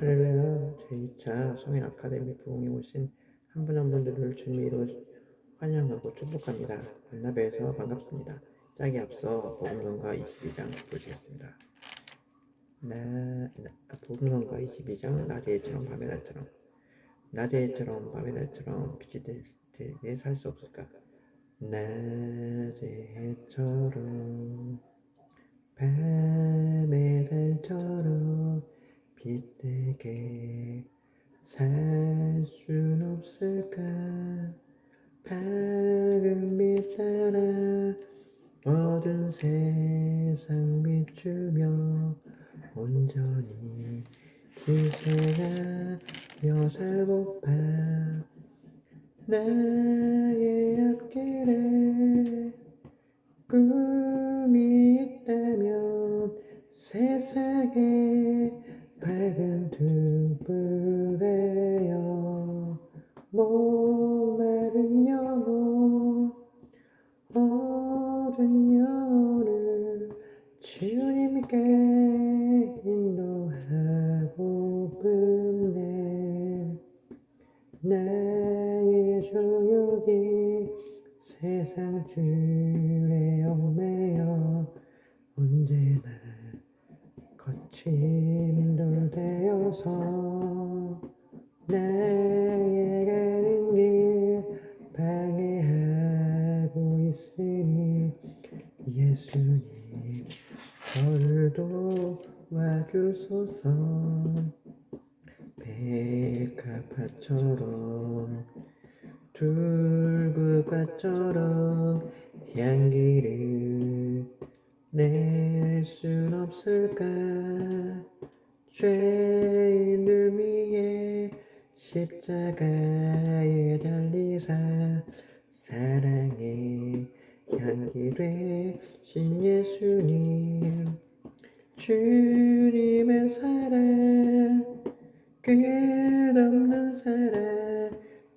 할렐루야. 제2차 성인 아카데미 부흥에 오신 한 분 한 분들을 주님으로 환영하고 축복합니다. 만나뵈서 반갑습니다. 시작에 앞서 복음성가 22장 보시겠습니다. 복음성가 22장 낮의 해처럼 밤의 날처럼 낮의 해처럼 밤의 날처럼 빛이 되게 살 수 없을까? 낮의 해처럼 밤의 달처럼 빛되게 살 순 없을까? 밝은 빛 따라 어두운 세상 비추며 온전히 희생하며 살고파 나의 앞길에 꿈이 있다면 세상에 밝은 등불에여 목마른 영혼 어른 영혼을 주님께 인도하고픈 나의 정욕이 세상 줄에 얽매여 언제나 거친 돌 되어서 나의 가는 길 방해하고 있으니 예수님 저를 도와주소서. 백합화처럼 둘굴과처럼 향기를 낼 순 없을까? 죄인들 위해 십자가에 달리사 사랑의 향기 되신 예수님 주님의 사랑 끝없는 사랑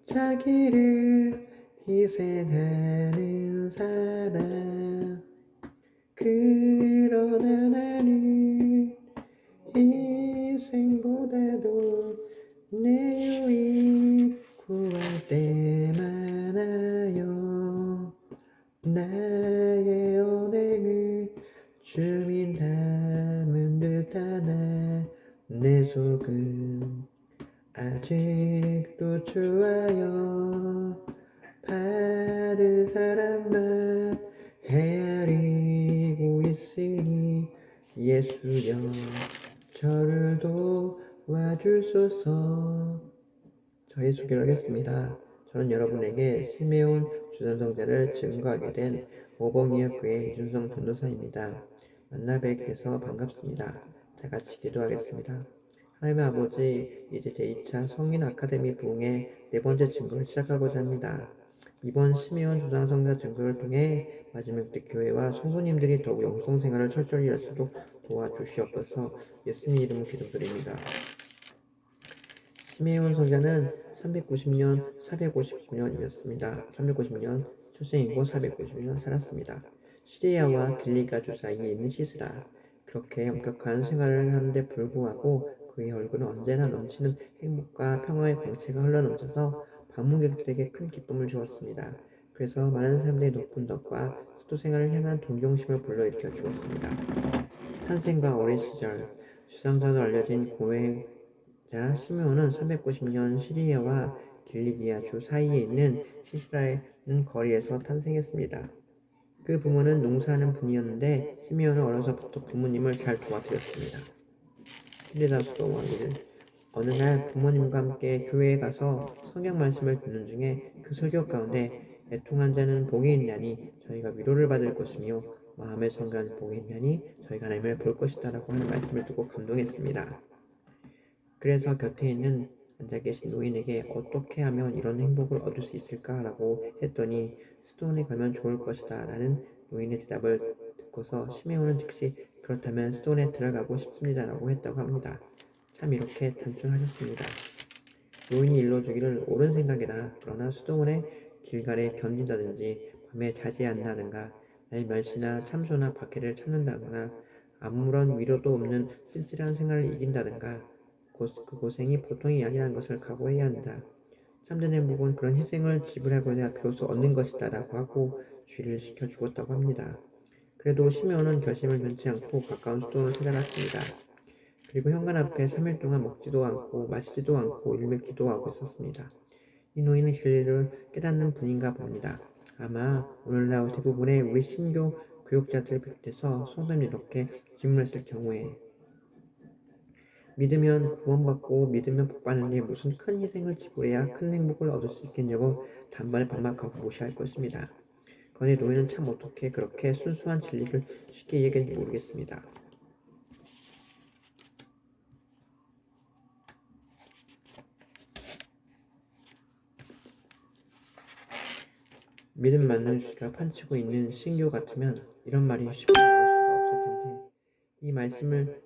자기를 희생하는 사랑 그러나 나는 희생보다도 내 유익 구할 때 많아요. 나의 언행을 주민 닮은 듯하나 내 속은 아직도 좋아요. 받을 사람만 헤아리고 있으니 예수여 저를 도와주소서. 저의 소개를 하겠습니다. 저는 여러분에게 시메온 주전성자를 증거하게 된 오봉이역교회 이준성 전도사입니다. 만나 뵙게 돼서 반갑습니다. 다 같이 기도하겠습니다. 하나님의 아버지, 이제 제2차 성인 아카데미 부흥의 네 번째 증거를 시작하고자 합니다. 이번 시메온 주전성자 증거를 통해 마지막 때 교회와 성도님들이 더욱 영성생활을 철저히 할 수 있도록 도와주시옵소서. 예수님 이름으로 기도드립니다. 시메온 선자는 390년, 459년이었습니다. 390년 출생이고 490년 살았습니다. 시리아와 길리가주 사이에 있는 시스라. 그렇게 엄격한 생활을 하는데 불구하고 그의 얼굴은 언제나 넘치는 행복과 평화의 광채가 흘러넘쳐서 방문객들에게 큰 기쁨을 주었습니다. 그래서 많은 사람들의 높은 덕과 수도 생활을 향한 동경심을 불러일으켜 주었습니다. 탄생과 어린 시절, 주상사로 알려진 고행자 시므온은 390년 시리아와 길리기아 주 사이에 있는 시스라의 거리에서 탄생했습니다. 그 부모는 농사하는 분이었는데 시므온은 어려서부터 부모님을 잘 도와드렸습니다. 힐리다스도 왕비는 어느 날 부모님과 함께 교회에 가서 성경 말씀을 듣는 중에 그 설교 가운데 애통한 자는 복이 있나니 저희가 위로를 받을 것이며 마음에 성결한 복이 있나니 저희가 하나님을 볼 것이다 라고 하는 말씀을 듣고 감동했습니다. 그래서 곁에 있는 앉아 계신 노인에게 어떻게 하면 이런 행복을 얻을 수 있을까 라고 했더니 스톤에 가면 좋을 것이다 라는 노인의 대답을 듣고서 시메온은 즉시 그렇다면 스톤에 들어가고 싶습니다 라고 했다고 합니다. 참 이렇게 단순하셨습니다. 노인이 일러주기를 옳은 생각이다. 그러나 수도원의 길갈에 견딘다든지 밤에 자지 않는다든가 나의 멸시나 참소나 박해를 참는다거나 아무런 위로도 없는 쓸쓸한 생활을 이긴다든가 그 고생이 보통이 아니라는 것을 각오해야 한다. 참된 행복은 그런 희생을 지불하고 해야 비로소 얻는 것이다 라고 하고 주의를 시켜 주었다고 합니다. 그래도 시므온은 결심을 변치 않고 가까운 수도원을 찾아갔습니다. 그리고 현관 앞에 3일 동안 먹지도 않고 마시지도 않고 일며 기도하고 있었습니다. 이 노인은 진리를 깨닫는 분인가 봅니다. 아마 오늘날 대부분의 우리 신교 교육자들을 비롯해서 성도님이 이렇게 질문했을 경우에 믿으면 구원받고 믿으면 복받는 데 무슨 큰 희생을 지불해야 큰 행복을 얻을 수 있겠냐고 단번에 반박하고 무시할 것입니다. 그런데 노인은 참 어떻게 그렇게 순수한 진리를 쉽게 얘기했는지 모르겠습니다. 믿음 맞는 주가 판치고 있는 신교 같으면 이런 말이 쉽게 나올 수가 없을 텐데 이 말씀을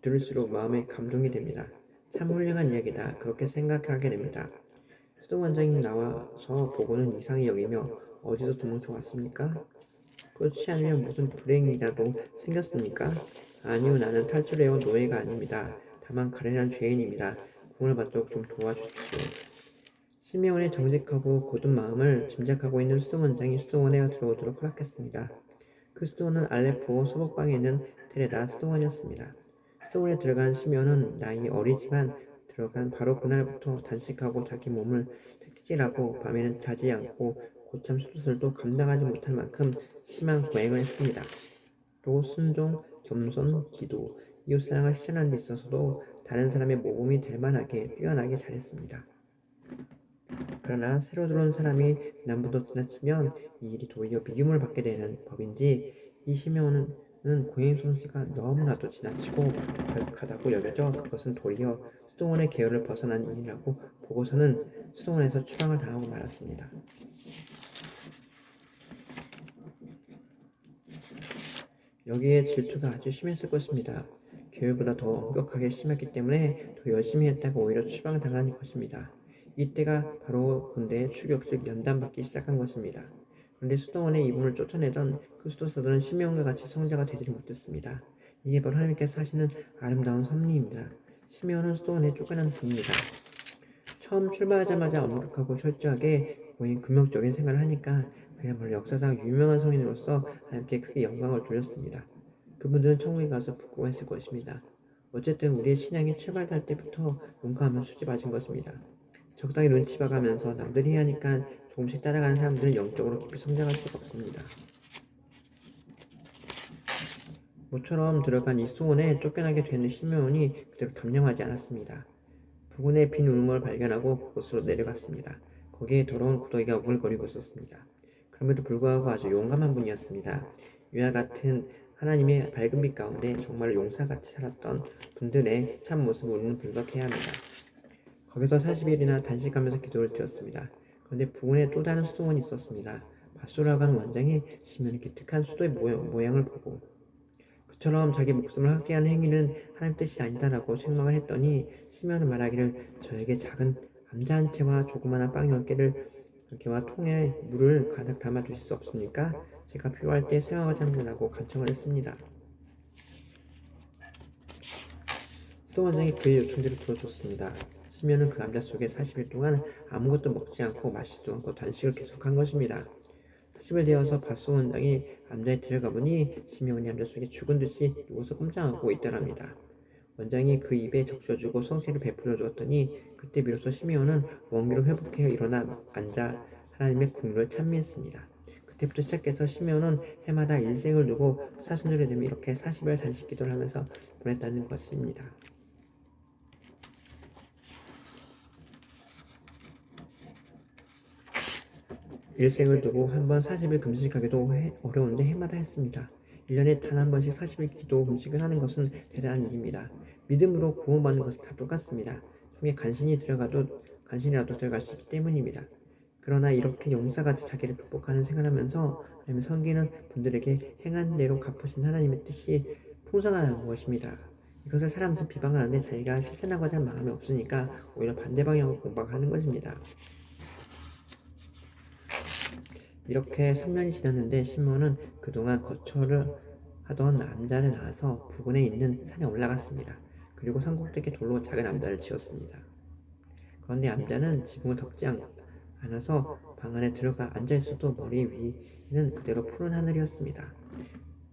들을수록 마음에 감동이 됩니다. 참 훌륭한 이야기다. 그렇게 생각하게 됩니다. 수도원장이 나와서 보고는 이상히 여기며 어디서 도망쳐 왔습니까? 그렇지 않으면 무슨 불행이라도 생겼습니까? 아니요, 나는 탈출해온 노예가 아닙니다. 다만 가련한 죄인입니다. 구원을 받도록 좀 도와주십시오. 시메온의 정직하고 고든 마음을 짐작하고 있는 수도원장이 수도원에 들어오도록 허락했습니다. 그 수도원은 알레포 서북방에 있는 테레다 수도원이었습니다. 수도원에 들어간 시메온은 나이 어리지만 들어간 바로 그날부터 단식하고 자기 몸을 택질하고 밤에는 자지 않고 고참 수술도 감당하지 못할 만큼 심한 고행을 했습니다. 또 순종, 겸손, 기도, 이웃사랑을 실천하는 데 있어서도 다른 사람의 모범이 될 만하게 뛰어나게 잘했습니다. 그러나 새로 들어온 사람이 남부터 지나치면 이 일이 도리어 미움을 받게 되는 법인지 이 시메온은 고행 솜씨가 너무나도 지나치고 덜하다고 여겨져 그것은 도리어 수도원의 계율을 벗어난 일이라고 보고서는 수도원에서 추방을 당하고 말았습니다. 여기에 질투가 아주 심했을 것입니다. 계율보다 더 엄격하게 심했기 때문에 더 열심히 했다가 오히려 추방당한 것입니다. 이때가 바로 군대의 추격 즉 연단받기 시작한 것입니다. 그런데 수도원의 이분을 쫓아내던 그 수도사들은 시메온과 같이 성자가 되지 못했습니다. 이게 바로 하나님께서 하시는 아름다운 섭리입니다. 시메온은 수도원에 쫓겨난 분입니다. 처음 출발하자마자 엄격하고 철저하게 보인 금욕적인 생활을 하니까 그야말로 역사상 유명한 성인으로서 하나님께 크게 영광을 돌렸습니다. 그분들은 천국에 가서 부끄러워했을 것입니다. 어쨌든 우리의 신앙이 출발할 때부터 용감하면 수집아진 것입니다. 적당히 눈치 봐가면서 남들이 하니까 조금씩 따라가는 사람들은 영적으로 깊이 성장할 수가 없습니다. 모처럼 들어간 이 수원에 쫓겨나게 되는 시므온이 그대로 담념하지 않았습니다. 부근에 빈 울음을 발견하고 그곳으로 내려갔습니다. 거기에 더러운 구더기가 우글거리고 있었습니다. 그럼에도 불구하고 아주 용감한 분이었습니다. 이와 같은 하나님의 밝은 빛 가운데 정말 용사같이 살았던 분들의 참 모습을 우리는 분석해야 합니다. 거기서 40일이나 단식하면서 기도를 드렸습니다. 그런데 부근에 또 다른 수도원이 있었습니다. 바소라고 하는 원장이 시면이 기특한 수도의 모양을 보고 그처럼 자기 목숨을 학대하는 행위는 하나님 뜻이 아니다라고 책망을 했더니 시면은 말하기를 저에게 작은 감자 한 채와 조그마한 빵 10개와 통에 물을 가득 담아 주실 수 없습니까? 제가 필요할 때 사용하고자 합니다라고 간청을 했습니다. 수도원장이 그의 요청대로 들어줬습니다. 시면은 그 남자 속에 40일 동안 아무것도 먹지 않고 마시지도 않고 단식을 계속한 것입니다. 40일 되어서 바소 원장이 암자에 들어가 보니 시메온이 암자 속에 죽은 듯이 누워서 꼼짝하고 있더랍니다. 원장이 그 입에 적셔주고 성실을 베풀어 주었더니 그때 비로소 시메온은 원기로 회복해 일어나 앉아 하나님의 국률을 찬미했습니다. 그때부터 시작해서 시메온은 해마다 일생을 두고 사순절에 되면 이렇게 40일 단식 기도를 하면서 보냈다는 것입니다. 일생을 두고 한 번 40일 금식하기도 어려운데 해마다 했습니다. 1년에 단 한 번씩 40일 기도 금식을 하는 것은 대단한 일입니다. 믿음으로 구원받는 것은 다 똑같습니다. 속에 간신이라도 들어갈 수 있기 때문입니다. 그러나 이렇게 용사같이 자기를 극복하는 생활하면서 하나님을 섬기는 분들에게 행한 대로 갚으신 하나님의 뜻이 풍성하다는 것입니다. 이것을 사람들은 비방하는데 자기가 실천하고자 하는 마음이 없으니까 오히려 반대 방향으로 공박하는 것입니다. 이렇게 3년이 지났는데 시므온은 그동안 거처를 하던 남자를 낳아서 부근에 있는 산에 올라갔습니다. 그리고 산 꼭대기 돌로 작은 암자를 지었습니다. 그런데 암자는 지붕을 덮지 않아서 방 안에 들어가 앉아있어도 머리 위는 그대로 푸른 하늘이었습니다.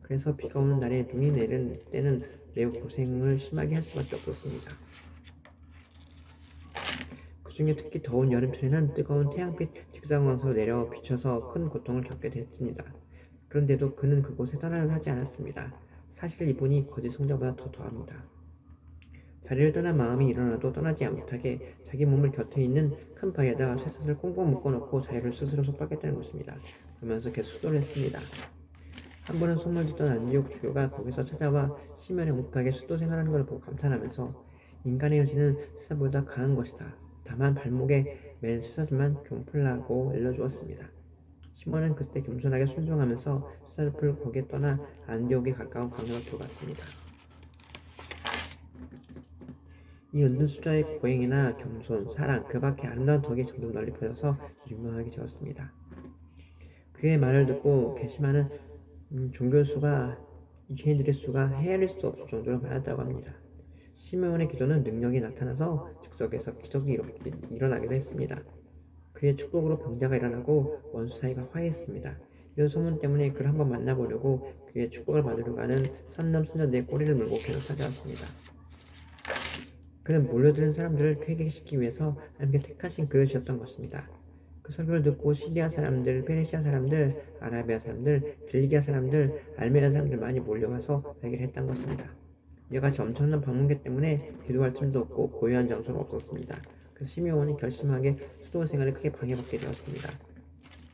그래서 비가 오는 날에 눈이 내리는 때는 매우 고생을 심하게 할 수밖에 없었습니다. 그 중에 특히 더운 여름철에는 뜨거운 태양빛 직사광선으로 내려 비춰서 큰 고통을 겪게 됐습니다. 그런데도 그는 그곳에 떠나려 하지 않았습니다. 사실 이분이 거짓 성자보다 더 더합니다. 자리를 떠난 마음이 일어나도 떠나지 못하게 자기 몸을 곁에 있는 큰 바위에다가 쇠사슬을 꽁꽁 묶어놓고 자유를 스스로 속박했다는 것입니다. 그러면서 계속 수도를 했습니다. 한 번은 소문을 듣던 안디옥 주교가 거기서 찾아와 심연에 묵하게 수도 생활하는 것을 보고 감탄하면서 인간의 여지는 쇠사슬보다 강한 것이다. 다만 발목에 맨 쇠사슬만 좀 풀라고 알려주었습니다. 시몬은 그때 겸손하게 순종하면서 쇠사슬을 거기에 떠나 안디옥에 가까운 광야로 들어갔습니다. 이 은둔수자의 고행이나 겸손, 사랑, 그 밖에 아름다운 덕이 점점 널리 퍼져서 유명하게 되었습니다. 그의 말을 듣고 개심하는 종교수가 유대인들의 수가 헤아릴 수 없을 정도로 많았다고 합니다. 시므온의 기도는 능력이 나타나서 즉석에서 기적이 일어나기도 했습니다. 그의 축복으로 병자가 일어나고 원수 사이가 화해했습니다. 이런 소문 때문에 그를 한번 만나보려고 그의 축복을 받으러 가는 선남선녀들의 꼬리를 물고 계속 찾아왔습니다. 그는 몰려드는 사람들을 쾌계시키기 위해서 하나님께 택하신 그릇이었던 것입니다. 그 설교를 듣고 시리아 사람들, 페르시아 사람들, 아라비아 사람들, 길기아 사람들, 알메리아 사람들 많이 몰려와서 회개를 했던 것입니다. 이와 같이 엄청난 방문객 때문에 기도할 틈도 없고 고요한 장소는 없었습니다. 그래서 시므온이 결심하게 수도 생활을 크게 방해받게 되었습니다.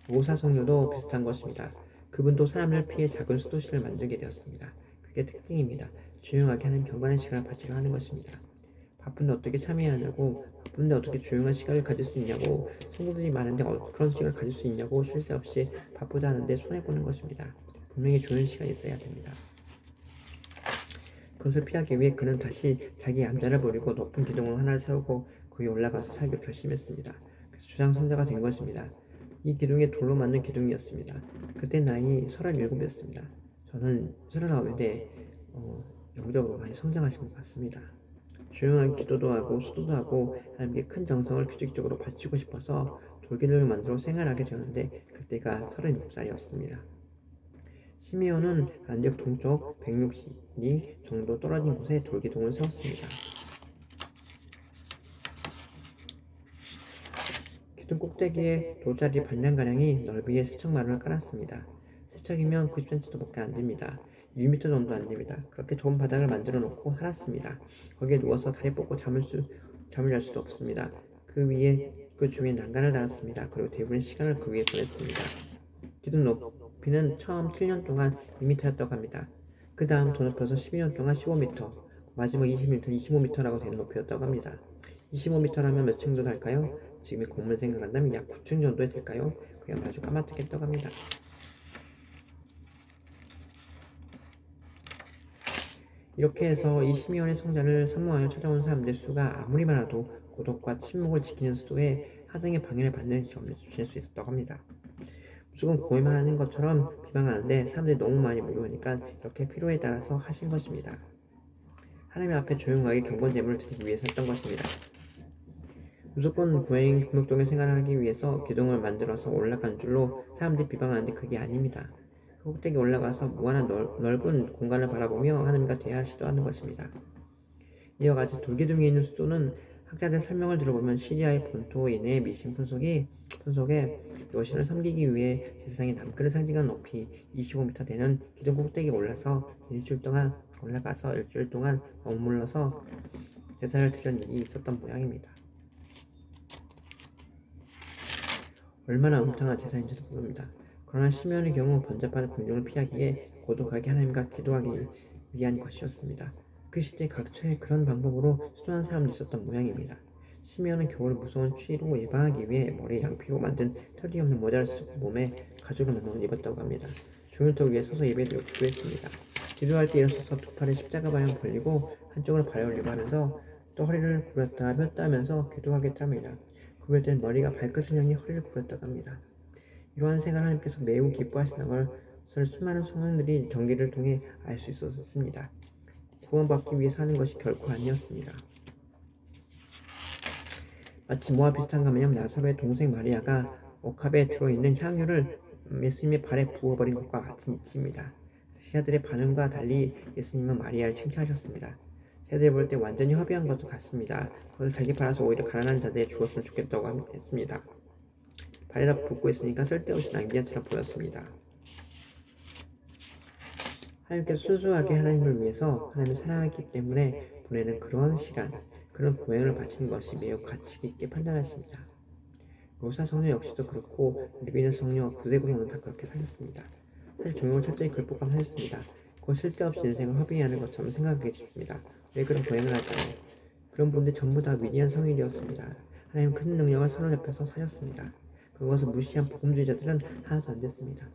오사 성녀도 비슷한 것입니다. 그분도 사람을 피해 작은 수도실을 만들게 되었습니다. 그게 특징입니다. 조용하게 하는 경건한 시간을 바치려 하는 것입니다. 바쁜데 어떻게 참여해야 하냐고, 바쁜데 어떻게 조용한 시간을 가질 수 있냐고, 친구들이 많은데 그런 시간을 가질 수 있냐고 쉴 새 없이 바쁘다 하는데 손해보는 것입니다. 분명히 좋은 시간이 있어야 됩니다. 그것을 피하기 위해 그는 다시 자기 암자를 버리고 높은 기둥을 하나 세우고 거기 올라가서 살기로 결심했습니다. 그래서 주장선자가 된 것입니다. 이 기둥이 돌로 만든 기둥이었습니다. 그때 나이 37이었습니다. 저는 39인데 영적으로 많이 성장하신 것 같습니다. 조용하게 기도도 하고 수도도 하고 하나님께 큰 정성을 규칙적으로 바치고 싶어서 돌기둥을 만들어 생활하게 되었는데 그때가 36살이었습니다. 시므온은 안디옥 동쪽 160리 정도 떨어진 곳에 돌기둥을 세웠습니다. 기둥 꼭대기에 돌자리 반량가량이 넓이의 세척마루를 깔았습니다. 세척이면 90cm밖에 안 됩니다. 1m 정도 안 됩니다. 그렇게 좋은 바닥을 만들어 놓고 살았습니다. 거기에 누워서 다리 뻗고 잠을 잘 수도 없습니다. 그 주위에 난간을 달았습니다. 그리고 대부분의 시간을 그 위에 보냈습니다. 기둥 높이는 처음 7년 동안 2m였다고 합니다. 그 다음 더 높여서 12년 동안 15m, 마지막 20m, 25m라고 되는 높이였다고 합니다. 25m라면 몇 층 정도 할까요? 지금의 건물 생각한다면 약 9층 정도 될까요? 그냥 아주 까마득했다고 합니다. 이렇게 해서 이 시므온의 성자를 선모하여 찾아온 사람들의 수가 아무리 많아도 고독과 침묵을 지키는 수도에 하등의 방해를 받는 점을 주실 수 있었다고 합니다. 무조건 고해만 하는 것처럼 비방하는데 사람들이 너무 많이 몰려오니까 이렇게 필요에 따라서 하신 것입니다. 하나님 앞에 조용하게 경건 제물을 드리기 위해서 했던 것입니다. 무조건 고행 금욕적인 생활을 하기 위해서 기둥을 만들어서 올라간 줄로 사람들이 비방하는데 그게 아닙니다. 그 꼭대기 올라가서 무한한 넓은 공간을 바라보며 하나님과 대화를 시도하는 것입니다. 이와 같이 돌기둥에 있는 수도는 학자들 설명을 들어보면 시리아의 본토인의 미신 분석에 여신을 섬기기 위해 제사장의 남그를 상징하는 높이 25m 되는 기둥 꼭대기에 올라가서 일주일 동안 머물러서 제사를 드린 일이 있었던 모양입니다. 얼마나 음탕한 제사인지도 모릅니다. 그러나 시므온의 경우 번잡한 공중을 피하기에 고독하게 하나님과 기도하기 위한 것이었습니다. 그 시대 각처에 그런 방법으로 수도한 사람도 있었던 모양입니다. 시므온은 겨울 무서운 추위로 예방하기 위해 머리에 양피로 만든 털이 없는 모자를 쓰고 몸에 가죽을 나눠 입었다고 합니다. 종일터 위에 서서 예배드리고 기도했습니다. 기도할 때 일어서서 두 팔을 십자가 방향 벌리고 한쪽을 발에 올리고 하면서 또 허리를 굽렸다 폈다 하면서 기도하겠다 합니다. 굽을 땐 머리가 발끝을 향해 허리를 굽혔다고 합니다. 이러한 생활을 하나님께서 매우 기뻐하시는 걸 그것을 수많은 성인들이 전기를 통해 알 수 있었습니다. 구원받기 위해 사는 것이 결코 아니었습니다. 마치 뭐와 비슷한가 하면 나사로의 동생 마리아가 옥합에 들어있는 향유를 예수님의 발에 부어버린 것과 같은 이치입니다. 제자들의 반응과 달리 예수님은 마리아를 칭찬하셨습니다. 제자들이 볼 때 완전히 허비한 것도 같습니다. 그것을 자기 팔아서 오히려 가난한 자들에게 주었으면 좋겠다고 했습니다. 발에다 붓고 있으니까 쓸데없이 낭비한 처럼 보였습니다. 하나님께서 순수하게 하나님을 위해서 하나님을 사랑하기 때문에 보내는 그런 시간, 그런 보행을 바치는 것이 매우 가치 있게 판단하십니다. 로사 성녀 역시도 그렇고 리비는 성녀, 구세고 성녀 다 그렇게 사셨습니다. 사실 종용을 철저히 극복하셨습니다. 그것 쓸데없이 인생을 허비하는 것처럼 생각하기 쉽습니다. 왜 그런 보행을 할까요? 그런 분들 전부 다 위대한 성인이었습니다. 하나님 큰 능력을 사로잡혀서 사셨습니다. 그것을 무시한 복음주의자들은 하나도 안 됐습니다.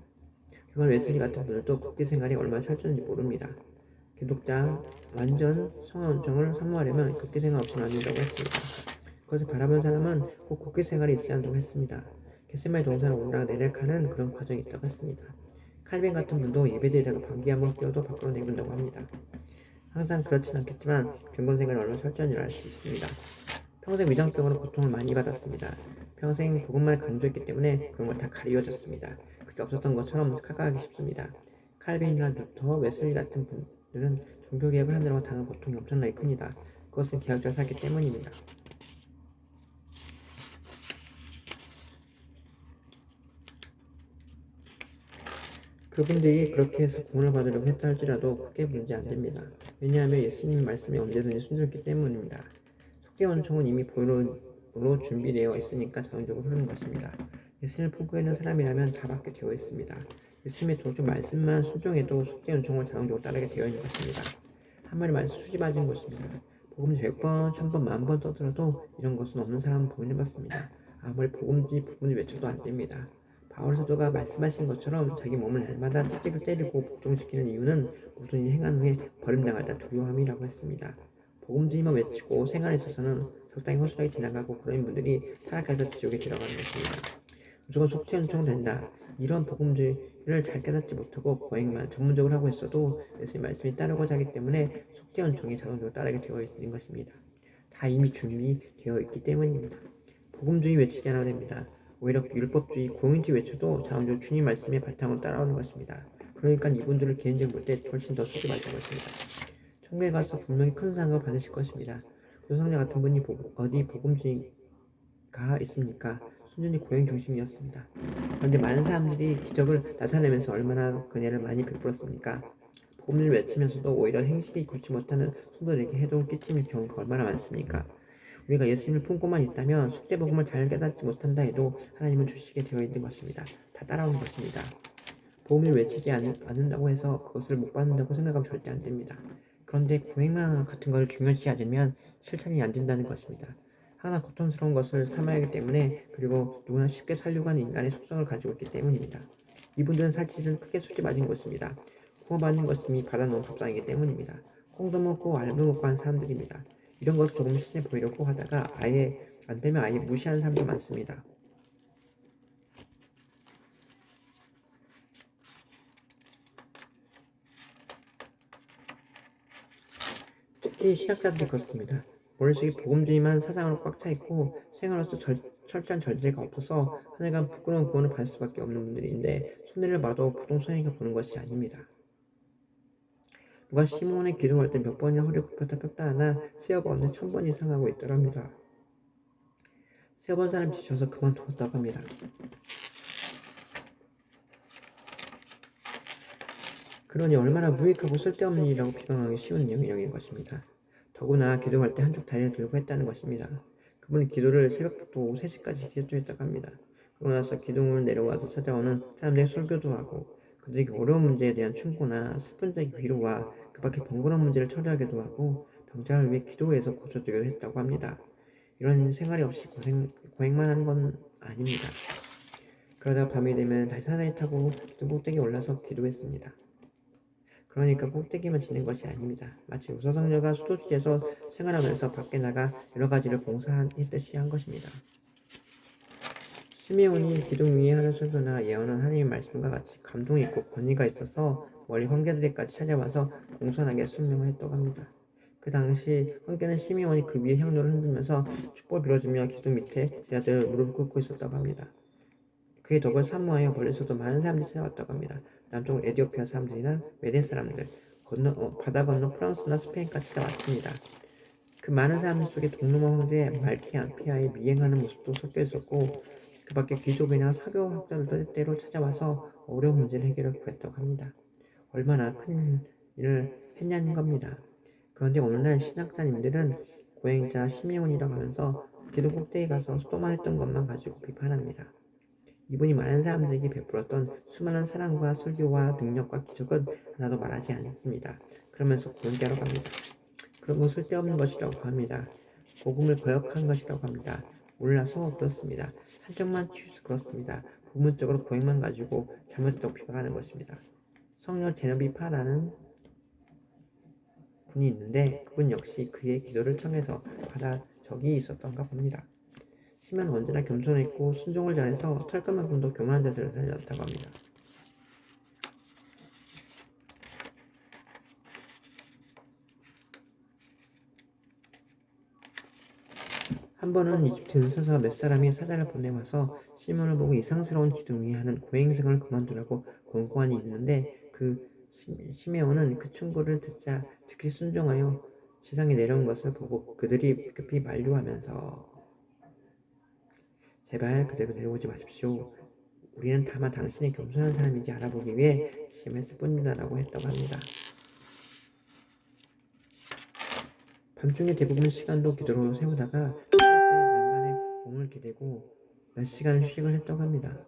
그건 웨슬리 같은 분들도 국제 생활이 얼마나 철저한지 모릅니다. 기독자 완전 성원정을 사모하려면 국제 생활 없이는 안 된다고 했습니다. 그것을 바라본 사람은 꼭 국제 생활이 있어야 한다고 했습니다. 겟세마네 동산을 오르락내리락하는 그런 과정이 있다고 했습니다. 칼빈 같은 분도 예배드리다가 방귀 한번 뀌어도 밖으로 내본다고 합니다. 항상 그렇진 않겠지만 경건 생활이 얼마나 철저한지를 알 수 있습니다. 평생 위장병으로 고통을 많이 받았습니다. 평생 복음만 강조했기 때문에 그런 걸 다 가리워졌습니다. 그게 없었던 것처럼 착각하기 쉽습니다. 칼빈이나 루터, 웨슬리 같은 분들은 종교개혁을 하느라고 당한 고통이 엄청나게 큽니다. 그것은 개혁자를 살기 때문입니다. 그분들이 그렇게 해서 구원을 받으려고 했다 할지라도 크게 문제 안 됩니다. 왜냐하면 예수님 말씀이 언제든지 순조롭기 때문입니다. 속죄원총은 이미 보혈로 준비되어 있으니까 자동적으로 흐르는 것입니다. 예수님을 품고 있는 사람이라면 다 받게 되어 있습니다. 예수님의 도주 말씀만 순종해도 속죄원총을 자동적으로 따르게 되어 있는 것입니다. 한마디 말해서 수집하진 것입니다. 복음 100번, 1000번, 만번 떠들어도 이런 것은 없는 사람은 보내봤습니다. 아무리 복음지 외쳐도 안 됩니다. 바울 사도가 말씀하신 것처럼 자기 몸을 날마다 채찍을 때리고 복종시키는 이유는 모든 일을 행한 후에 버림당할다 두려움이라고 했습니다. 복음주의만 외치고 생활에 있어서는 적당히 허술하게 지나가고 그런 분들이 타락해서 지옥에 들어가는 것입니다. 무조건 속죄연총 된다. 이런 복음주의를 잘 깨닫지 못하고 거행만 전문적으로 하고 있어도 예수님 말씀이 따르고자 하기 때문에 속죄연총이 자동적으로 따르게 되어 있는 것입니다. 다 이미 준비되어 있기 때문입니다. 복음주의 외치지 않아도 됩니다. 오히려 율법주의, 공인주의 외쳐도 자원적으로 주님 말씀의 바탕으로 따라오는 것입니다. 그러니까 이분들을 개인적으로 볼 때 훨씬 더 수집하는 것입니다. 천국에 가서 분명히 큰 상을 받으실 것입니다. 조상자 같은 분이 어디 복음주의가 있습니까? 순전히 고행 중심이었습니다. 그런데 많은 사람들이 기적을 나타내면서 얼마나 그네를 많이 베풀었습니까? 복음을 외치면서도 오히려 행실이 좋지 못하는 성도들에게 해독을 끼치는 경우가 얼마나 많습니까? 우리가 예수님을 품고만 있다면 숙제복음을 잘 깨닫지 못한다 해도 하나님은 주시게 되어 있는 것입니다. 다 따라오는 것입니다. 복음을 외치지 않는다고 해서 그것을 못 받는다고 생각하면 절대 안 됩니다. 그런데 고행만 같은 걸 중요시 하자면 실천이 안 된다는 것입니다. 항상 고통스러운 것을 참아야 하기 때문에 그리고 누구나 쉽게 살려고 하는 인간의 속성을 가지고 있기 때문입니다. 이분들은 사실은 크게 수치맞은 것입니다. 구원받는 것이 이미 받아놓은 밥상이기 때문입니다. 콩도 먹고 알도 먹고 하는 사람들입니다. 이런 것을 조금 신해 보이려고 하다가 아예 안 되면 아예 무시하는 사람도 많습니다. 특히 신학자들이 그렇습니다. 머릿속에 복음주의만 사상으로 꽉 차 있고 생활로서 철저한 절제가 없어서 하늘간 부끄러운 구원을 받을 수밖에 없는 분들인데 손해를 봐도 보통 손해가 보는 것이 아닙니다. 누가 시몬의 기도할 때 몇 번이나 허리 굽혔다 폈다 하나 세어봐 없는 1000번 이상 하고 있더랍니다. 세어본 사람 지쳐서 그만두었다고 합니다. 그러니 얼마나 무익하고 쓸데없는 일이라고 비방하기 쉬운 영역인 것입니다. 더구나 기도할 때 한쪽 다리를 들고 했다는 것입니다. 그분은 기도를 새벽부터 오후 3시까지 기도했다고 합니다. 그러고 나서 기둥을 내려와서 찾아오는 사람들의 설교도 하고 그들에게 어려운 문제에 대한 충고나 슬픈 자의 위로와 그 밖에 번거로운 문제를 처리하기도 하고 병자를 위해 기도해서 고쳐주기도 했다고 합니다. 이런 생활이 없이 고행만 하는 건 아닙니다. 그러다가 밤이 되면 다시 사다리 타고 기둥 꼭대기에 올라서 기도했습니다. 그러니까 꼭대기만 지는 것이 아닙니다. 마치 우서성녀가 수도지에서 생활하면서 밖에 나가 여러 가지를 봉사했듯이 한 것입니다. 시메온이 기둥 위에 하는 설교나 예언은 하나님의 말씀과 같이 감동이 있고 권위가 있어서 멀리 황제들에까지 찾아와서 공손하게 순명을 했다고 합니다. 그 당시 황제는 시메온이 그 위에 향로를 흔들면서 축복을 빌어주며 기둥 밑에 제자들 무릎을 꿇고 있었다고 합니다. 그의 덕을 사모하여 멀리서도 많은 사람들이 찾아왔다고 합니다. 남쪽 에티오피아 사람들이나 메데 사람들, 바다 건너 프랑스나 스페인까지 찾아왔습니다. 그 많은 사람들 속에 동로마 황제 말키아피아의 미행하는 모습도 섞여 있었고 그 밖에 귀족이나 사교 학자들도 때로 찾아와서 어려운 문제를 해결해 구했다고 합니다. 얼마나 큰 일을 했냐는 겁니다. 그런데 오늘날 신학자님들은 고행자 시메온이라고 하면서 기도 꼭대기에 가서 수도만 했던 것만 가지고 비판합니다. 이분이 많은 사람들에게 베풀었던 수많은 사랑과 설교와 능력과 기적은 하나도 말하지 않습니다. 그러면서 고행자로 갑니다. 그런 건 쓸데없는 것이라고 합니다. 복음을 거역한 것이라고 합니다. 몰라서 어떻습니다. 한쪽만 치우서 그렇습니다. 부분적으로 고행만 가지고 잘못했다고 비판하는 것입니다. 성녀 제너비파라는 분이 있는데 그분 역시 그의 기도를 청해서 받아 적이 있었던가 봅니다. 시면 언제나 겸손했고 순종을 잘해서 털끝만큼도 교만한 자세를 하지 않다고 합니다. 한 번은 이집트 은사사 몇 사람이 사자를 보내와서 시몬을 보고 이상스러운 기둥 위에 하는 고행생을 그만두라고 권고한 일이 있는데 그 시메온은 그 충고를 듣자 즉시 순종하여 지상에 내려온 것을 보고 그들이 급히 만류하면서 제발 그대로 내려오지 마십시오. 우리는 다만 당신이 겸손한 사람인지 알아보기 위해 심했을 뿐이다라고 했다고 합니다. 밤중에 대부분 시간도 기도로 세우다가 때 난간에 몸을 기대고 몇 시간 휴식을 했다고 합니다.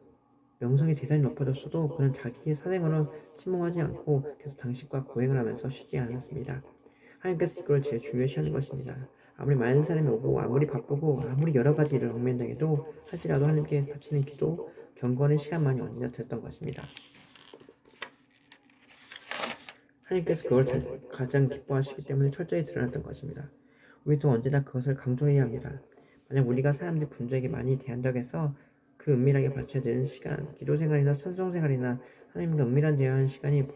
명성이 대단히 높아졌어도 그는 자기의 사생활을 침묵하지 않고 계속 당신과 고행을 하면서 쉬지 않았습니다. 하나님께서 이걸 제일 중요시하는 것입니다. 아무리 많은 사람이 오고 아무리 바쁘고 아무리 여러 가지 일을 얽매이도 할지라도 하나님께 바치는 기도, 경건의 시간만이 언제나 들었던 것입니다. 하나님께서 그걸 가장 기뻐하시기 때문에 철저히 드러났던 것입니다. 우리도 언제나 그것을 강조해야 합니다. 만약 우리가 사람들 분주하게 많이 대한다고 해서 그 은밀하게 바쳐야 되는 시간, 기도생활이나 찬송생활이나 하나님과 은밀한 대화하는 시간이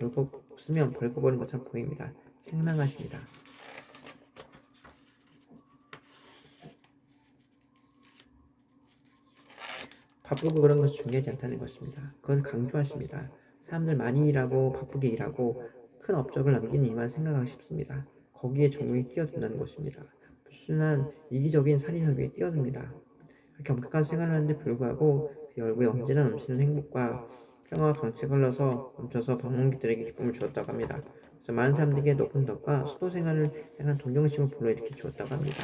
없으면 벌거벗은 것처럼 보입니다. 책망하십니다. 바쁘고 그런 것이 중요하지 않다는 것입니다. 그것을 강조하십니다. 사람들 많이 일하고 바쁘게 일하고 큰 업적을 남기는 일만 생각하고 싶습니다. 거기에 정욕이 끼어든다는 것입니다. 불순한 이기적인 살인사고에 끼어듭니다. 그렇게 엄격한 생활을 하는데 불구하고 그 얼굴에 언제나 넘치는 행복과 평화와 강치가 흘러서 넘쳐서 방문객들에게 기쁨을 주었다고 합니다. 그래서 많은 사람들에게 높은 덕과 수도 생활을 향한 동정심을 불러일으켜 주었다고 합니다.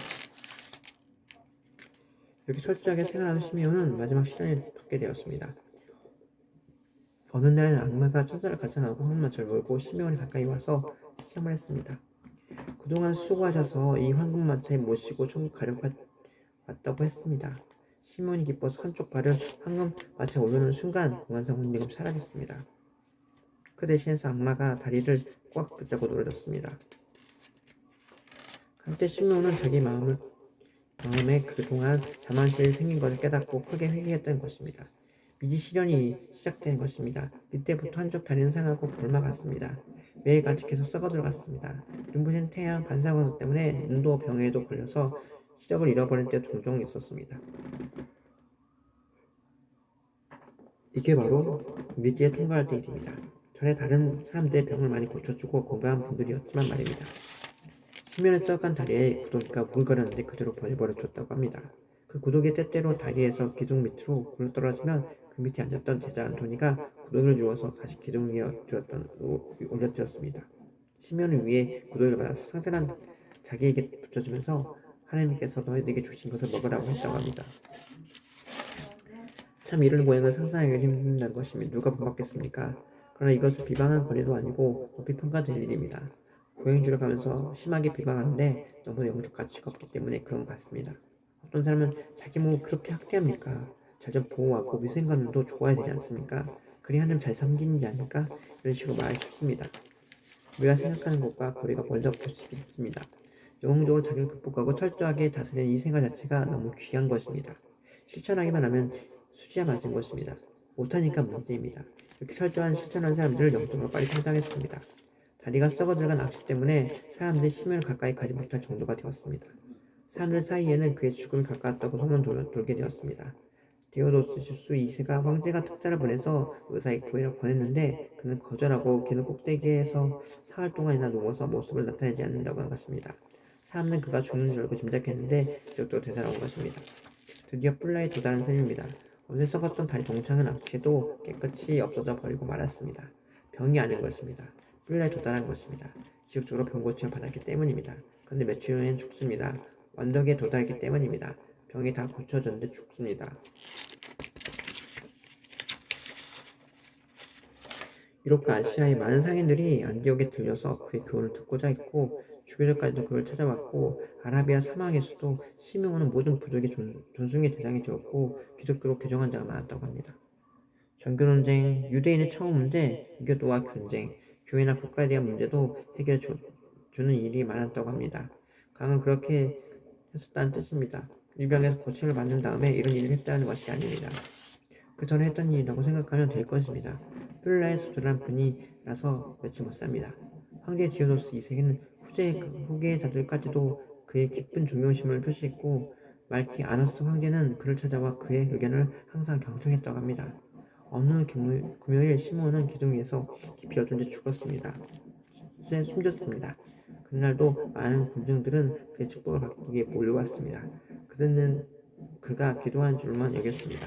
이렇게 철저하게 생활하는 시메온은 마지막 시련에 겪게 되었습니다. 어느 날 악마가 천사를 가장하고 황금마차를 몰고 시메온이 가까이 와서 시험을 했습니다. 그동안 수고하셔서 이 황금마차에 모시고 천국 가려고 왔다고 했습니다. 시몬이 기뻐서 한쪽 발을 황금마차에 올려놓은 순간 공안상 혼내금 사라졌습니다. 그 대신에서 악마가 다리를 꽉 붙잡고 놀아줬습니다. 한때 시몬은 자기 마음에 그동안 자만심이 생긴 것을 깨닫고 크게 회개했던 것입니다. 미지 시련이 시작된 것입니다. 이때부터 한쪽 다리는 상하고 볼마 같습니다. 매일같이 계속 썩어 들어갔습니다. 눈부신 태양 반사광선 때문에 눈도 병에도 걸려서 시력을 잃어버릴 때 종종 있었습니다. 이게 바로 미지에 통과할 때 일입니다. 전에 다른 사람들의 병을 많이 고쳐주고 건강한 분들이었지만 말입니다. 시면에 썩은 다리에 구더기가 우글거렸는데 그대로 버려줬다고 합니다. 그 구더기 때때로 다리에서 기둥 밑으로 굴러떨어지면 그 밑에 앉았던 제자 안토니가 구더기를 주워서 다시 기둥 위에 올려뜨렸습니다. 시면을 위해 구더기를 받아서 상세한 자기에게 붙여주면서 하나님께서 너희들에게 주신 것을 먹으라고 했다고 합니다. 참 이런 고행을 상상하기 힘든다는 것이면 누가 본받겠습니까? 그러나 이것은 비방한 거리도 아니고 높이 평가될 일입니다. 고행주를 가면서 심하게 비방하는데 너무 영적 가치가 없기 때문에 그런 것 같습니다. 어떤 사람은 자기 몸을 그렇게 학대합니까? 잘 좀 보호하고 위생관념도 좋아야 되지 않습니까? 그리 하나님 잘 섬기는 게 아닐까? 이런 식으로 말하기 쉽습니다. 우리가 생각하는 것과 거리가 멀다 보시기 쉽습니다. 영웅적으로 자기를 극복하고 철저하게 다스리는 이 생활 자체가 너무 귀한 것입니다. 실천하기만 하면 수지야 맞은 것입니다. 못하니까 문제입니다. 이렇게 철저한 실천한 사람들을 영적으로 빨리 성장했습니다. 다리가 썩어들어간 악취 때문에 사람들이 심연을 가까이 가지 못할 정도가 되었습니다. 사람들 사이에는 그의 죽음이 가까웠다고 소문 돌게 되었습니다. 데오도시우스 2세가 황제가 특사를 보내서 의사의 구해를 권했는데 그는 거절하고 걔는 꼭대기에서 사흘 동안이나 누워서 모습을 나타내지 않는다고 한 것입니다. 사람들은 그가 죽는 줄 알고 짐작했는데 이것도 되살아온 것입니다. 드디어 뿔라에 도달한 셈입니다. 어제 썩었던 다리 동창은 악취도 깨끗이 없어져 버리고 말았습니다. 병이 아닌 것입니다. 뿔라에 도달한 것입니다. 지속적으로 병고침을 받았기 때문입니다. 그런데 며칠 후엔 죽습니다. 완덕에 도달했기 때문입니다. 병이 다 고쳐졌는데 죽습니다. 유럽과 아시아의 많은 상인들이 안디옥에 들려서 그의 교훈을 듣고자 했고 주교들까지도 그를 찾아왔고 아라비아 사막에서도 시므온은 모든 부족의 존숭의 대상이 되었고 기독교로 개종한 자가 많았다고 합니다. 종교 논쟁, 유대인의 처우 문제, 이교도와 경쟁, 교회나 국가에 대한 문제도 해결해 주는 일이 많았다고 합니다. 강은 그렇게 했었다는 뜻입니다. 일병에서 고침을 받는 다음에 이런 일을 했다는 것이 아닙니다. 그 전에 했던 일이라고 생각하면 될 것입니다. 뿔라에서 드러난 분이라서 며칠 못 삽니다. 황제 디오도스 2세는 후계자들까지도 그의 깊은 존경심을 표시했고 말키 아너스 황제는 그를 찾아와 그의 의견을 항상 경청했다고 합니다. 어느 금요일 시몬은 기둥 위에서 깊이 어둔 채 죽었습니다. 숨졌습니다. 그날도 많은 군중들은 그의 축복을 받기 위해 몰려왔습니다. 그들은 그가 기도한 줄만 여겼습니다.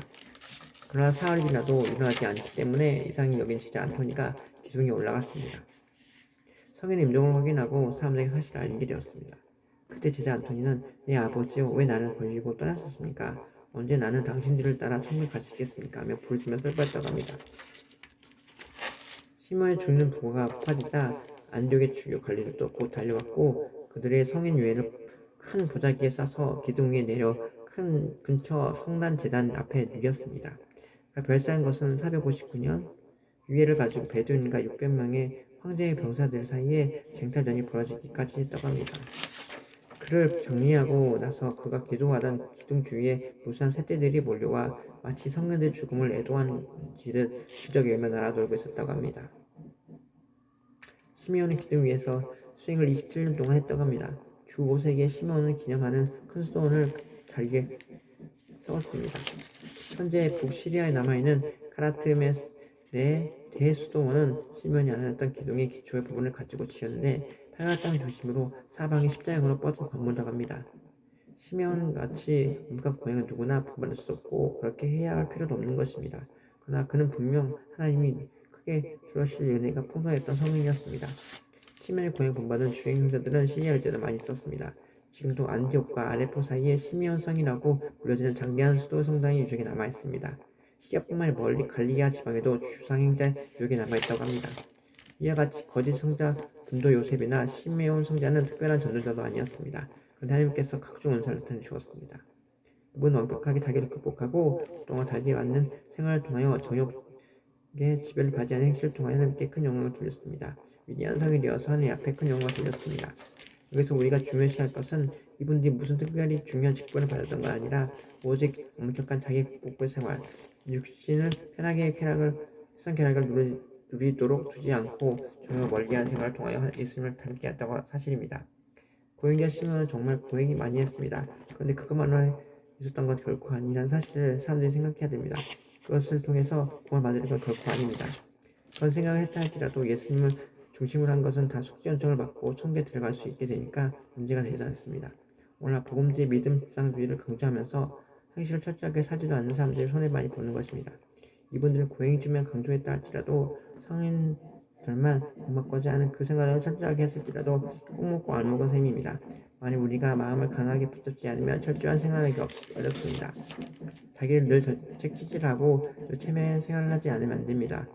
그러나 사흘이 지나도 일어나지 않기 때문에 이상히 여긴 제자 안토니가 기둥에 올라갔습니다. 성인의 임종을 확인하고 사람들에게 사실을 알리게 되었습니다. 그때 제자 안토니는 내 아버지요 왜 나를 버리고 떠나셨습니까? 언제 나는 당신들을 따라 천국에 갈 수 있겠습니까? 하며 부르짖으며 썰빠졌다고 합니다. 시몬의 죽는 부고가 퍼지자 안디옥의 주요 관리들도 곧 달려왔고 그들의 성인 유해를 큰 보자기에 싸서 기둥 위에 내려 큰 근처 성단 제단 앞에 누겼습니다. 별세한 것은 459년 유해를 가지고 베두인과 600명의 황제의 병사들 사이에 쟁탈전이 벌어지기까지 했다고 합니다. 그를 정리하고 나서 그가 기도하던 기둥 주위에 무수한 새떼들이 몰려와 마치 성년들 죽음을 애도하는 지듯 기적이며 날아돌고 있었다고 합니다. 시메온은 기둥 위에서 수행을 27년 동안 했다고 합니다. 주 5세기에 시메온은 기념하는 큰 수도원을 다리에 세웠습니다. 현재 북시리아에 남아있는 카라트메스의 대수도원은 시메온이 안았던 기둥의 기초의 부분을 가지고 지었는데 타갈 땅 중심으로 사방이 십자형으로 뻗은 관문이라고 합니다. 시메온같이 온갖 고행은 누구나 본받을 수 없고 그렇게 해야 할 필요도 없는 것입니다. 그러나 그는 분명 하나님이 크게 주러실 은혜가 풍성했던 성인이었습니다. 시메온의 고행 본받은 주행 형제들은 시리아 일대에 많이 있었습니다. 지금도 안디옥과 아레포 사이에 시메온 성이라고 불려지는 장대한 수도 성당이 유적에 남아있습니다. 시리아뿐만 멀리 갈리아 지방에도 주상행자 유적에 남아있다고 합니다. 이와 같이 거짓 성자 분도 요셉이나 시메온 성자는 특별한 전도자도 아니었습니다. 그런데 하나님께서 각종 은사를 나타내 주었습니다. 그분은 엄격하게 자기를 극복하고 그동안 자기에 맞는 생활을 통하여 정욕의 지배를 받지 않은 행실을 통하여 하나님께 큰 영광을 돌렸습니다. 위대한 성이 되어서 하나님 앞에 큰 영광을 돌렸습니다. 여기서 우리가 중요시할 것은 이분들이 무슨 특별히 중요한 직분을 받았던 건 아니라 오직 엄격한 자기 극복의 생활, 육신을 편하게 세상 쾌락을 누리도록 두지 않고 정욕을 멀리한 생활을 통하여 예수님을 닮게 했다고 사실입니다. 고행자 시몬은 정말 고행이 많이 했습니다. 그런데 그것만으로 있었던 건 결코 아니라는 사실을 사람들이 생각해야 됩니다. 그것을 통해서 구원을 받으려는 건 결코 아닙니다. 그런 생각을 했다 할지라도 예수님을 중심으로 한 것은 다 속죄연정을 받고 천국에 들어갈 수 있게 되니까 문제가 되지 않습니다. 오늘날 복음주의 믿음 지상주의를 강조하면서 행실을 철저하게 살지도 않는 사람들이 손해 많이 보는 것입니다. 이분들은 고행이 주면 강조했다 할지라도 성인들만 복받고자 하는 그 생활을 철저하게 했을지라도 꼭 먹고 안 먹은 셈입니다. 만약 우리가 마음을 강하게 붙잡지 않으면 철저한 생활하기 어렵습니다. 자기를 늘 채찍질하고 늘 체면한 생활을 하지 않으면 안 됩니다.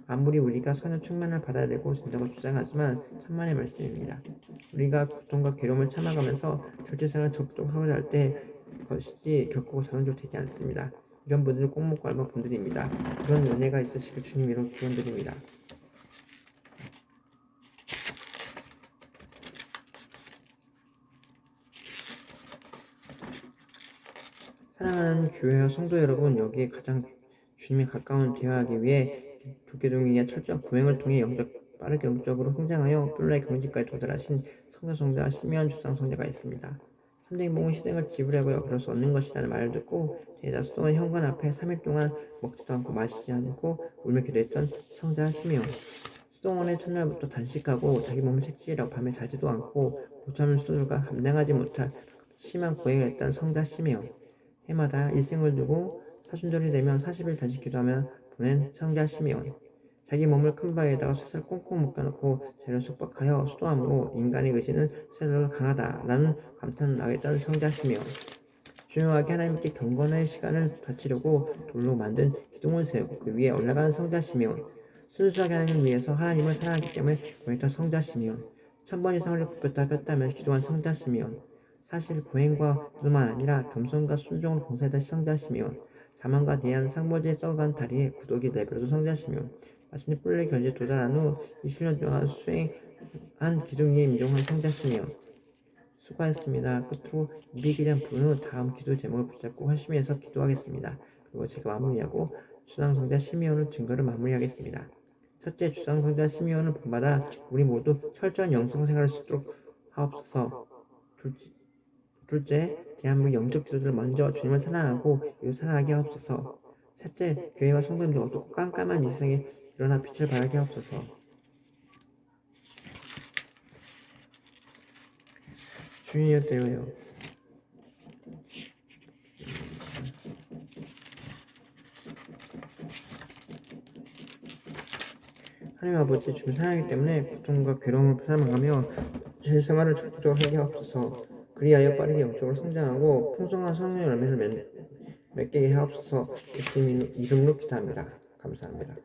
아무리 우리가 선의 충만을 받아야 되고 된다고 주장하지만 천만의 말씀입니다. 우리가 고통과 괴로움을 참아가면서 절제생활을 적극하고자 할 때 그것이 결코 자연적으로 되지 않습니다. 이런 분들은 꼭 먹고 알바 분들입니다. 그런 은혜가 있으시길 주님으로 기원드립니다. 사랑하는 교회와 성도 여러분, 여기에 가장 주님에 가까운 되어가기 위해 도교동이야 철저한 보행을 통해 빠르게 영적으로 성장하여 뿔라의 경지까지 도달하신 성자 시me온 주상 성자가 있습니다. 참된 복은 희생을 지불하고 그럴 수 없는 것이라는 말을 듣고 제자 수동은 현관 앞에 3일 동안 먹지도 않고 마시지 않고 울며 기도했던 성자 시me온. 수동원의 첫날부터 단식하고 자기 몸을 채찍이라고 밤에 자지도 않고 고참을 수도들과 감당하지 못할 심한 고행을 했던 성자 시me온. 해마다 일생을 두고 사순절이 되면 40일 단식 기도하며 보낸 성자 시me온. 자기 몸을 큰 바위에다가 쇠살 꽁꽁 묶어놓고 죄를 속박하여 수도함으로 인간의 의지는 쇠살로 강하다라는 감탄을 하겠던 성자 시me온. 조용하게 하나님께 경건의 시간을 바치려고 돌로 만든 기둥을 세우고 그 위에 올라간 성자 시me온. 순수하게 하나님을 위해서 하나님을 사랑하기 때문에 보냈던 성자 시me온. 1000번 이상을 굽혔다 폈다며 기도한 성자 시me온. 사실 보행과 기도만 아니라 겸손과 순종을 봉사했던 성자 시me온. 자만과 대한 상모지에 썩어간 다리에 구더기 내버려둔 성자 시me온. 마침내 뿔레 결제에 도달한 후 20년 동안 수행한 기둥 위에 임종한 성자 시me온. 수고하셨습니다. 끝으로 200일장 부른 후 다음 기도 제목을 붙잡고 활심해서 기도하겠습니다. 그리고 제가 마무리하고 주상성자 시me온의 증거를 마무리하겠습니다. 첫째, 주상성자 시me온을 본받아 우리 모두 철저한 영성생활을 할 수 있도록 하옵소서. 둘째, 대한민국 영적 지도자를 먼저 주님을 사랑하고 이웃 사랑하게 하옵소서. 셋째, 교회와 성도님들 어둡고 깜깜한 이 세상에 일어나 빛을 발하게 하옵소서. 주인이여 되어요. 하나님 아버지, 주님 사랑하기 때문에 고통과 괴로움을 사망하며 실생활을 적극적으로 하게 하옵소서. 그리하여 빠르게 영적으로 성장하고 풍성한 성령의 열매를 맺게 하옵소서. 예수님 이름으로 기도합니다. 감사합니다.